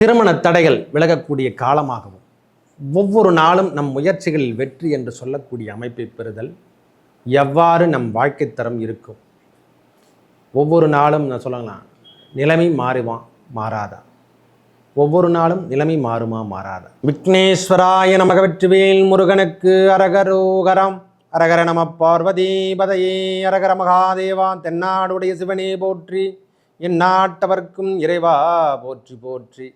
திருமண தடைகள் விலகக்கூடிய காலமாகவும் ஒவ்வொரு நாளும் நம் முயற்சிகளில் வெற்றி என்று சொல்லக்கூடிய அமைப்பை பெறுதல் எவ்வாறு நம் வாழ்க்கை தரம் இருக்கும். ஒவ்வொரு நாளும் நான் சொல்லலாம் நிலைமை மாறாதா, ஒவ்வொரு நாளும் நிலைமை மாறாதா. விக்னேஸ்வராய நமக. வெற்றிவேல் முருகனுக்கு அரகரோகரம். அரகர நம பார்வதி பதையே. அரகர மகாதேவா. தென்னாடுடைய சிவனே போற்றி, என் நாட்டவர்க்கும் இறைவா போற்றி போற்றி.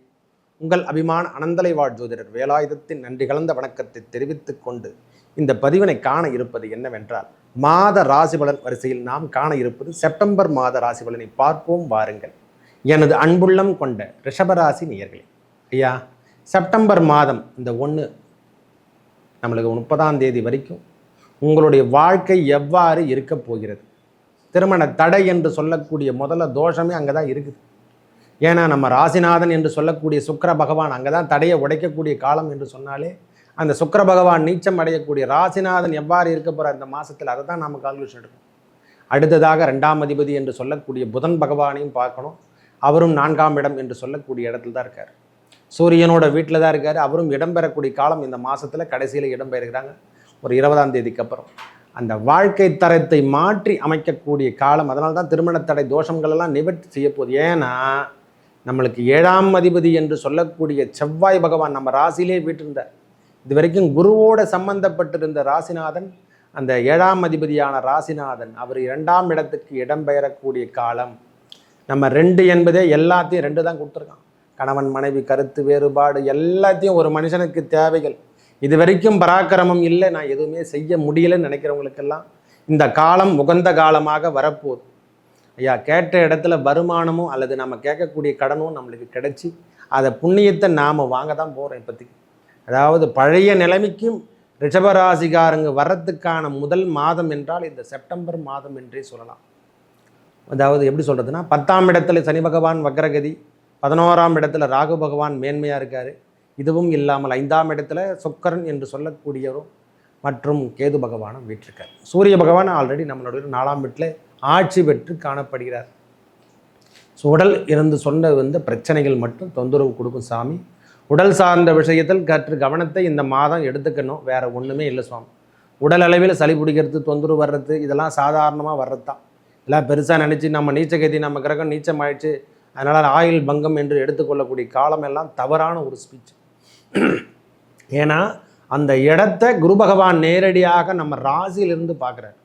உங்கள் அபிமான அனந்தலை வாழ் ஜோதிடர் வேலாயுதத்தின் நன்றி கலந்த வணக்கத்தை தெரிவித்துக் கொண்டு இந்த பதிவினை காண இருப்பது என்னவென்றால், மாத ராசிபலன் வரிசையில் நாம் காண இருப்பது செப்டம்பர் மாத ராசிபலனை பார்ப்போம் வாருங்கள். எனது அன்புள்ளம் கொண்ட ரிஷபராசி நேயர்களே, ஐயா செப்டம்பர் மாதம் இந்த 1 நம்மளுக்கு 30ஆம் தேதி வரைக்கும் உங்களுடைய வாழ்க்கை எவ்வாறு இருக்க போகிறது. திருமண தடை என்று சொல்லக்கூடிய முதல்ல தோஷமே அங்கே தான் இருக்குது. ஏன்னா நம்ம ராசிநாதன் என்று சொல்லக்கூடிய சுக்கிர பகவான் அங்கே தான் தடையை உடைக்கக்கூடிய காலம் என்று சொன்னாலே, அந்த சுக்கிர பகவான் நீச்சம் அடையக்கூடிய ராசிநாதன் எவ்வாறு இருக்க போகிற இந்த மாதத்தில் அதை தான் நம்ம கால்குலேஷன் எடுக்கணும். அடுத்ததாக 2ஆம் அதிபதி என்று சொல்லக்கூடிய புதன் பகவானையும் பார்க்கணும். அவரும் 4ஆம் இடம் என்று சொல்லக்கூடிய இடத்துல தான் இருக்கார். சூரியனோட வீட்டில் தான் இருக்கார். அவரும் இடம்பெறக்கூடிய காலம் இந்த மாதத்தில் கடைசியில் இடம்பெறுகிறாங்க. ஒரு 20ஆம் தேதிக்கு அப்புறம் அந்த வாழ்க்கை தரத்தை மாற்றி அமைக்கக்கூடிய காலம். அதனால தான் திருமண தடை தோஷங்களெல்லாம் நிவர்த்தி செய்ய போகுது. ஏன்னா நம்மளுக்கு 7ஆம் அதிபதி என்று சொல்லக்கூடிய செவ்வாய் பகவான் நம்ம ராசியிலே வீட்டிருந்தார். இது வரைக்கும் குருவோட சம்பந்தப்பட்டிருந்த ராசிநாதன், அந்த 7ஆம் அதிபதியான ராசிநாதன் அவர் 2ஆம் இடத்துக்கு இடம்பெயரக்கூடிய காலம். நம்ம 2 என்பதே எல்லாத்தையும் 2 தான் கொடுத்துருக்கான். கணவன் மனைவி கருத்து வேறுபாடு எல்லாத்தையும் ஒரு மனுஷனுக்கு தேவைகள். இது வரைக்கும் பராக்கிரமம் இல்லை, நான் எதுவுமே செய்ய முடியலைன்னு நினைக்கிறவங்களுக்கெல்லாம் இந்த காலம் உகந்த காலமாக வரப்போகுது. ஐயா கேட்ட இடத்துல வருமானமும் அல்லது நம்ம கேட்கக்கூடிய கடனும் நம்மளுக்கு கிடைச்சி அதை புண்ணியத்தை நாம் வாங்க தான் போகிறோம் இப்போதைக்கு. அதாவது பழைய நிலைமைக்கும் ரிஷபராசிகாரங்க வர்றதுக்கான முதல் மாதம் என்றால் இந்த செப்டம்பர் மாதம் என்றே சொல்லலாம். அதாவது எப்படி சொல்கிறதுனா, 10ஆம் இடத்துல சனி பகவான் வக்ரகதி, 11ஆம் இடத்துல ராகு பகவான் மேன்மையாக இருக்கார். இதுவும் இல்லாமல் 5ஆம் இடத்துல சுக்கிரன் என்று சொல்லக்கூடியவரும் மற்றும் கேது பகவானும் வீட்டிருக்கார். சூரிய பகவான் ஆல்ரெடி நம்மளுடைய 4ஆம் வீட்டில் ஆட்சி பெற்று காணப்படுகிறார். ஸோ உடல் இருந்து சொன்ன பிரச்சனைகள் மட்டும் தொந்தரவு கொடுக்கும் சாமி. உடல் சார்ந்த விஷயத்தில் கற்று கவனத்தை இந்த மாதம் எடுத்துக்கணும், வேறு ஒன்றுமே இல்லை சுவாமி. உடல் அளவில் சளி பிடிக்கிறது, தொந்தரவு வர்றது, இதெல்லாம் சாதாரணமாக வர்றது தான். எல்லாம் பெருசாக நினச்சி நம்ம நீச்சகதி, நம்ம கிரகம் நீச்சம் ஆயிடுச்சு அதனால் ஆயுள் பங்கம் என்று எடுத்துக்கொள்ளக்கூடிய காலம் எல்லாம் தவறான ஒரு ஸ்பீச். ஏன்னா அந்த இடத்த குரு பகவான் நேரடியாக நம்ம ராசியிலிருந்து பார்க்குறாரு.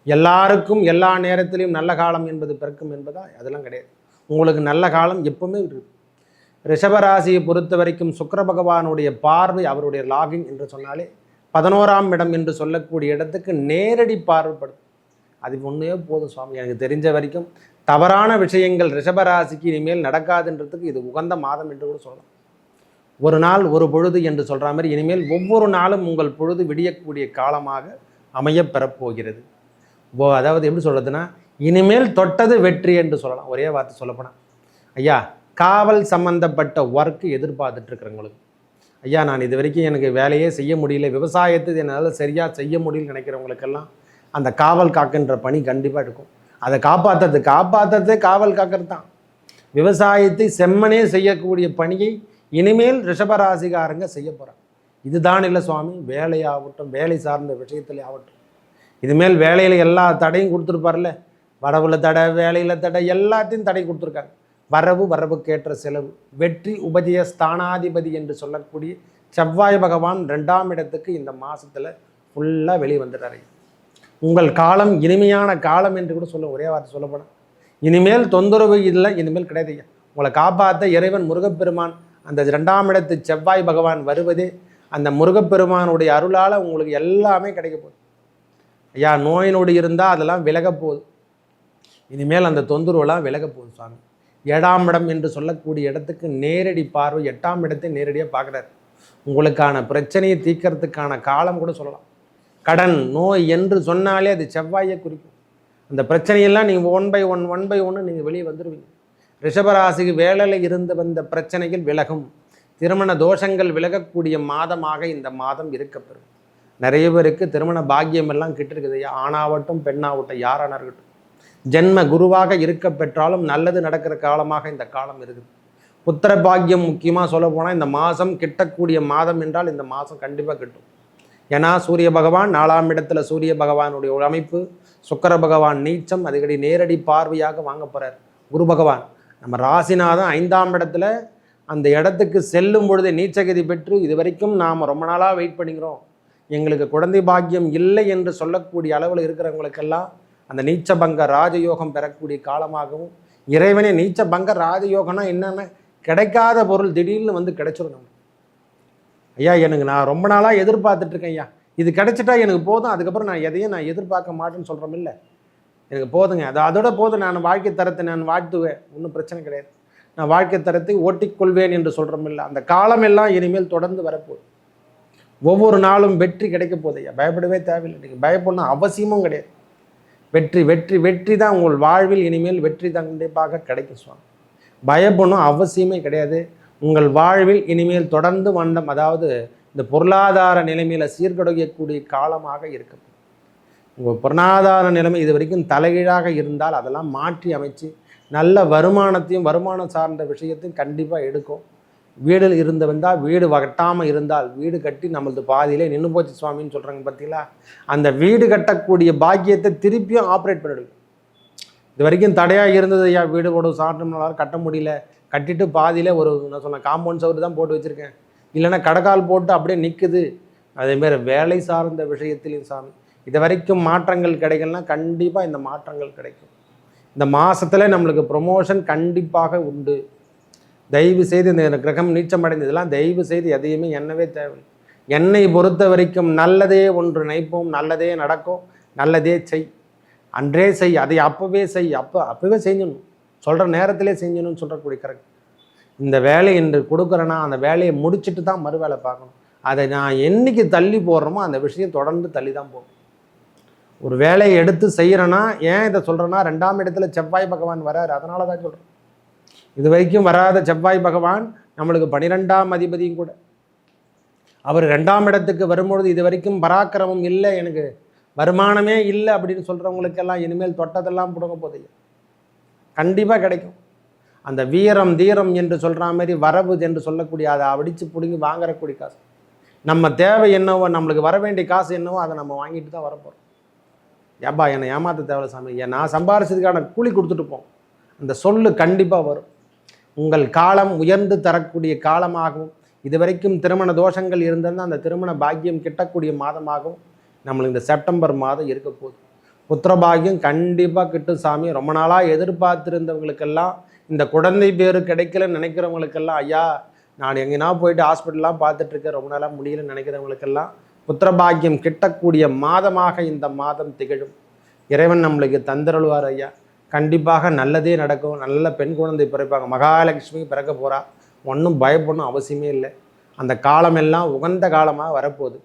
எல்லாருக்கும் எல்லா நேரத்திலையும் நல்ல காலம் என்பது பிறக்கும் என்பதா? அதெல்லாம் கிடையாது. உங்களுக்கு நல்ல காலம் எப்பவுமே இருக்குது. ரிஷபராசியை பொறுத்த வரைக்கும் சுக்கிர பகவானுடைய பார்வை, அவருடைய லாகிங் என்று சொன்னாலே 11ஆம் இடம் என்று சொல்லக்கூடிய இடத்துக்கு நேரடி பார்வைப்படும். அது ஒன்றே போதும் சுவாமி. எனக்கு தெரிஞ்ச வரைக்கும் தவறான விஷயங்கள் ரிஷபராசிக்கு இனிமேல் நடக்காதுன்றதுக்கு இது உகந்த மாதம் என்று கூட சொல்லலாம். ஒரு நாள் ஒரு பொழுது என்று சொல்கிற மாதிரி இனிமேல் ஒவ்வொரு நாளும் உங்கள் பொழுது விடியக்கூடிய காலமாக அமைய பெறப்போகிறது. அதாவது எப்படி சொல்கிறதுனா, இனிமேல் தொட்டது வெற்றி என்று சொல்லலாம். ஒரே வார்த்தை சொல்லப்போனால், ஐயா காவல் சம்பந்தப்பட்ட ஒர்க்கு எதிர்பார்த்துட்ருக்கிறவங்களுக்கு, ஐயா நான் இது வரைக்கும் எனக்கு வேலையே செய்ய முடியல, விவசாயத்தை என்னால் சரியாக செய்ய முடியலன்னு நினைக்கிறவங்களுக்கெல்லாம் அந்த காவல் காக்கின்ற பணி கண்டிப்பாக இருக்கும். அதை காப்பாற்றுறதே காவல் காக்கிறது தான். விவசாயத்தை செம்மனே செய்யக்கூடிய பணியை இனிமேல் ரிஷபராசிகாரங்க செய்ய போகிறாங்க. இதுதான் இல்லை சுவாமி, வேலையாகட்டும், வேலை சார்ந்த விஷயத்திலே ஆகட்டும், இதுமேல் வேலையில் எல்லா தடையும் கொடுத்துருப்பார்ல. வரவுல தடை, வேலையில் தடை, எல்லாத்தையும் தடை கொடுத்துருக்காங்க. வரவுக்கேற்ற செலவு, வெற்றி உபஜய ஸ்தானாதிபதி என்று சொல்லக்கூடிய செவ்வாய் பகவான் 2ஆம் இடத்துக்கு இந்த மாதத்தில் ஃபுல்லாக வெளியே வந்துடுறாரு. உங்கள் காலம் இனிமையான காலம் என்று கூட சொல்ல, ஒரே வார்த்தை சொல்லப்படும். இனிமேல் தொந்தரவு இல்லை, இனிமேல் கிடையாது. உங்களை காப்பாற்ற இறைவன் முருகப்பெருமான், அந்த 2ஆம் இடத்து செவ்வாய் பகவான் வருவதே அந்த முருகப்பெருமானுடைய அருளால் உங்களுக்கு எல்லாமே கிடைக்க போகுது. ஐயா நோய் நொடி இருந்தால் அதெல்லாம் விலக போகுது. இனிமேல் அந்த தொந்தரவுலாம் விலக போகுது சுவாமி. 7ஆம் இடம் என்று சொல்லக்கூடிய இடத்துக்கு நேரடி பார்வை, 8ஆம் இடத்தை நேரடியாக பார்க்குறாரு. உங்களுக்கான பிரச்சனையை தீர்க்கறதுக்கான காலம் கூட சொல்லலாம். கடன் நோய் என்று சொன்னாலே அது செவ்வாயை குறிக்கும். அந்த பிரச்சனையெல்லாம் நீங்கள் ஒன் பை ஒன்று நீங்கள் வெளியே வந்துடுவீங்க. ரிஷபராசிக்கு வேலையில் இருந்து வந்த பிரச்சனைகள் விலகும். திருமண தோஷங்கள் விலகக்கூடிய மாதமாக இந்த மாதம் இருக்கப்பெறும். நிறைய பேருக்கு திருமண பாக்கியம் எல்லாம் கிட்டிருக்குது. ஆணாவட்டும் பெண்ணாவட்டும் யாரான இருக்கட்டும், ஜென்ம குருவாக இருக்க பெற்றாலும் நல்லது நடக்கிற காலமாக இந்த காலம் இருக்குது. புத்திர பாக்கியம் முக்கியமாக சொல்ல போனால் இந்த மாதம் கிட்டக்கூடிய மாதம் என்றால் இந்த மாதம் கண்டிப்பாக கிட்டும். ஏன்னா சூரிய பகவான் 4ஆம் இடத்துல சூரிய பகவானுடைய ஒரு அமைப்பு, சுக்கிர பகவான் நீச்சம், அதுக்கடி நேரடி பார்வையாக வாங்க போகிறார். குரு பகவான் நம்ம ராசிநாதன் 5ஆம் இடத்துல அந்த இடத்துக்கு செல்லும் பொழுது நீச்சகதி பெற்று இது வரைக்கும் நாம் ரொம்ப நாளாக வெயிட் பண்ணிக்கிறோம், எங்களுக்கு குழந்தை பாக்கியம் இல்லை என்று சொல்லக்கூடிய அளவில் இருக்கிறவங்களுக்கெல்லாம் அந்த நீச்சபங்க ராஜயோகம் பெறக்கூடிய காலமாகவும், இறைவனே நீச்சபங்க ராஜயோகம்னா என்னென்ன, கிடைக்காத பொருள் திடீர்னு வந்து கிடைச்சிடும். நம்ம ஐயா எனக்கு நான் ரொம்ப நாளாக எதிர்பார்த்துட்ருக்கேன் ஐயா, இது கிடைச்சிட்டா எனக்கு போதும், அதுக்கப்புறம் நான் எதையும் நான் எதிர்பார்க்க மாட்டேன்னு சொல்கிறோம் இல்லை, எனக்கு போதுங்க, அதோட போதும், நான் வாழ்க்கை தரத்தை நான் வாழ்த்துவேன், ஒன்றும் பிரச்சனை கிடையாது, நான் வாழ்க்கை தரத்தை ஓட்டிக்கொள்வேன் என்று சொல்கிறோம் இல்லை, அந்த காலமெல்லாம் இனிமேல் தொடர்ந்து வரப்போகுது. ஒவ்வொரு நாளும் வெற்றி கிடைக்க போகுது ஐயா, பயப்படவே தேவையில்லை, நீங்கள் பயப்படணும் அவசியமும் கிடையாது. வெற்றி வெற்றி வெற்றி தான் உங்கள் வாழ்வில் இனிமேல் வெற்றி தான் கண்டிப்பாக கிடைக்கும் சுவாமி. பயப்படணும் அவசியமே கிடையாது. உங்கள் வாழ்வில் இனிமேல் தொடர்ந்து வண்டம், அதாவது இந்த பொருளாதார நிலைமையில் சீர்குலைக்கக்கூடிய காலமாக இருக்கும். உங்கள் பொருளாதார நிலைமை இது வரைக்கும் தலைகீழாக இருந்தால் அதெல்லாம் மாற்றி அமைச்சு நல்ல வருமானத்தையும் வருமானம் சார்ந்த விஷயத்தையும் கண்டிப்பாக எடுக்கும். வீடு இருந்து வந்தால் வீடு கட்டாமல் இருந்தால் வீடு கட்டி நம்மளது பாதியிலே நின்று போச்சு சுவாமின்னு சொல்கிறாங்க பார்த்தீங்களா, அந்த வீடு கட்டக்கூடிய பாக்கியத்தை திருப்பியும் ஆப்ரேட் பண்ணிடுங்க. இது வரைக்கும் தடையாக இருந்தது ஐயா, வீடு போட சாப்பிட்டோம்னாலும் கட்ட முடியல, கட்டிட்டு பாதியில் ஒரு நான் சொன்னேன் காம்பவுண்ட் சவுறு தான் போட்டு வச்சுருக்கேன், இல்லைன்னா கடைக்கால் போட்டு அப்படியே நிற்குது. அதேமாரி வேலை சார்ந்த விஷயத்திலையும் சாமி இது வரைக்கும் மாற்றங்கள் கிடைக்கலன்னா கண்டிப்பாக இந்த மாற்றங்கள் கிடைக்கும். இந்த மாதத்தில் நம்மளுக்கு ப்ரொமோஷன் கண்டிப்பாக உண்டு. தயவு செய்து இந்த கிரகம் நீச்சம் அடைந்ததெல்லாம் தயவு செய்து எதையுமே எண்ணவே தேவை. என்னை பொறுத்த வரைக்கும் நல்லதே ஒன்று நினைப்போம், நல்லதே நடக்கும், நல்லதே செய், அன்றே செய், அதை அப்போவே செய், அப்போவே செஞ்சணும், சொல்கிற நேரத்திலே செஞ்சணும்னு சொல்கிறக்கூடிய கரெக்ட். இந்த வேலை என்று கொடுக்குறேன்னா அந்த வேலையை முடிச்சுட்டு தான் மறு வேலை பார்க்கணும். அதை நான் என்றைக்கு தள்ளி போடுறோமோ அந்த விஷயம் தொடர்ந்து தள்ளி தான் போகும். ஒரு வேலையை எடுத்து செய்கிறேன்னா ஏன் இதை சொல்கிறேன்னா 2ஆம் இடத்துல செவ்வாய் பகவான் வராரு, அதனால தான் சொல்கிறேன். இது வரைக்கும் வராத செவ்வாய் பகவான் நம்மளுக்கு 12ஆம் அதிபதியும் கூட. அவர் 2ஆம் இடத்துக்கு வரும்பொழுது இது வரைக்கும் பராக்கிரமம் இல்லை, எனக்கு வருமானமே இல்லை அப்படின்னு சொல்கிறவங்களுக்கெல்லாம் இனிமேல் தொட்டதெல்லாம் புடுங்க போதையா கண்டிப்பாக கிடைக்கும். அந்த வீரம் தீரம் என்று சொல்கிற மாதிரி வரவு என்று சொல்லக்கூடிய அதை அடித்து பிடுங்கி வாங்குறக்கூடிய காசு, நம்ம தேவை என்னவோ நம்மளுக்கு வர வேண்டிய காசு என்னவோ அதை நம்ம வாங்கிட்டு தான் வரப்போகிறோம். ஏப்பா என்னை ஏமாற்ற தேவை சாமி, நான் சம்பாரிச்சதுக்கான கூலி கொடுத்துட்டு போம், அந்த சொல்லு கண்டிப்பாக வரும். உங்கள் காலம் உயர்ந்து தரக்கூடிய காலமாகவும், இது வரைக்கும் திருமண தோஷங்கள் இருந்திருந்தால் அந்த திருமண பாக்கியம் கிட்டக்கூடிய மாதமாகவும் நம்மளுக்கு இந்த செப்டம்பர் மாதம் இருக்க போகுது. புத்திர பாக்கியம் கண்டிப்பாக கிட்டும் சாமி. ரொம்ப நாளாக எதிர்பார்த்துருந்தவங்களுக்கெல்லாம், இந்த குழந்தை பேர் கிடைக்கலன்னு நினைக்கிறவங்களுக்கெல்லாம், ஐயா நான் எங்கேனா போயிட்டு ஹாஸ்பிட்டல்லாம் பார்த்துட்ருக்கேன் ரொம்ப நாளாக முடியலன்னு நினைக்கிறவங்களுக்கெல்லாம் புத்திர பாக்கியம் கிட்டக்கூடிய மாதமாக இந்த மாதம் திகழும். இறைவன் நம்மளுக்கு தந்தருள்வார் ஐயா, கண்டிப்பாக நல்லதே நடக்கும். நல்ல பெண் குழந்தை பிறப்பாங்க, மகாலட்சுமி பிறக்க போகிறா, ஒன்றும் பயப்படணும் அவசியமே இல்லை. அந்த காலமெல்லாம் உகந்த காலமாக வரப்போகுது.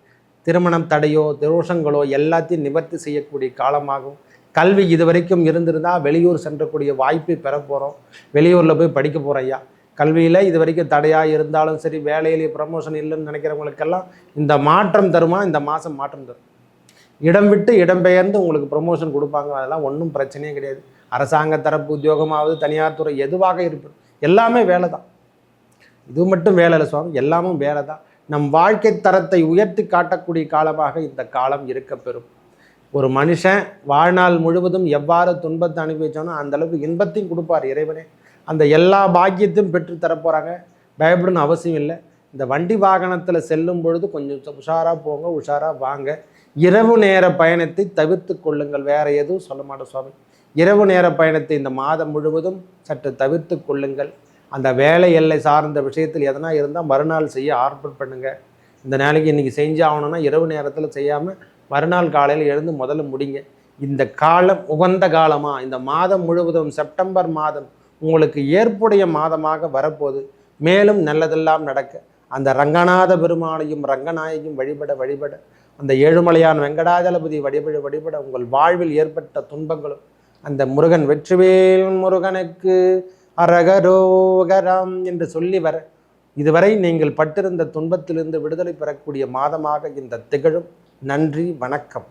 திருமணம் தடையோ தோஷங்களோ எல்லாத்தையும் நிவர்த்தி செய்யக்கூடிய காலமாகும். கல்வி இது வரைக்கும் இருந்திருந்தால் வெளியூர் சென்றக்கூடிய வாய்ப்பை பெற போகிறோம், வெளியூரில் போய் படிக்க போகிறோம் ஐயா. கல்வியில் இது வரைக்கும் தடையாக இருந்தாலும் சரி, வேலையிலேயே ப்ரமோஷன் இல்லைன்னு நினைக்கிறவங்களுக்கெல்லாம் இந்த மாற்றம் தருமா, இந்த மாதம் மாற்றம் தரும். இடம் விட்டு இடம்பெயர்ந்து உங்களுக்கு ப்ரமோஷன் கொடுப்பாங்க, அதெல்லாம் ஒன்றும் பிரச்சனையே கிடையாது. அரசாங்க தரப்பு உத்தியோகமாவது தனியார் துறை எதுவாக இருப்பது எல்லாமே வேலை தான். இது மட்டும் வேலை இல்லை சுவாமி, எல்லாமும் வேலை தான். நம் வாழ்க்கை தரத்தை உயர்த்தி காட்டக்கூடிய காலமாக இந்த காலம் இருக்க பெறும். ஒரு மனுஷன் வாழ்நாள் முழுவதும் எவ்வாறு துன்பத்தை அனுபவிச்சானோ அந்த அளவுக்கு இன்பத்தையும் கொடுப்பார் இறைவனே. அந்த எல்லா பாக்கியத்தையும் பெற்று தரப்போகிறாங்க, பயப்படணும் அவசியம் இல்லை. இந்த வண்டி வாகனத்தில் செல்லும் பொழுது கொஞ்சம் உஷாராக போங்க, உஷாராக வாங்க. இரவு நேர பயணத்தை தவிர்த்து கொள்ளுங்கள், வேறு எதுவும் சொல்ல மாட்டோம் சுவாமி. இரவு நேர பயணத்தை இந்த மாதம் முழுவதும் சற்று தவிர்த்து கொள்ளுங்கள். அந்த வேலை எல்லை சார்ந்த விஷயத்தில் எதனா இருந்தால் மறுநாள் செய்ய ஆர்டர் பண்ணுங்கள். இந்த நாளைக்கு இன்றைக்கி செஞ்சு ஆகணும்னா இரவு நேரத்தில் செய்யாமல் மறுநாள் காலையில் எழுந்து முதல்ல முடிங்க. இந்த காலம் உகந்த காலமாக இந்த மாதம் முழுவதும் செப்டம்பர் மாதம் உங்களுக்கு ஏற்புடைய மாதமாக வரப்போகுது. மேலும் நல்லதெல்லாம் நடக்க அந்த ரங்கநாத பெருமானையும் ரங்கநாயகியும் வழிபட வழிபட, அந்த ஏழுமலையான் வெங்கடாஜலபதி வழிபட உங்கள் வாழ்வில் ஏற்பட்ட துன்பங்களும் அந்த முருகன் வெற்றிவேல் முருகனுக்கு அரகரோகரம் என்று சொல்லி வர, இதுவரை நீங்கள் பட்டிருந்த துன்பத்திலிருந்து விடுதலை பெறக்கூடிய மாதமாக இந்த திகழும். நன்றி, வணக்கம்.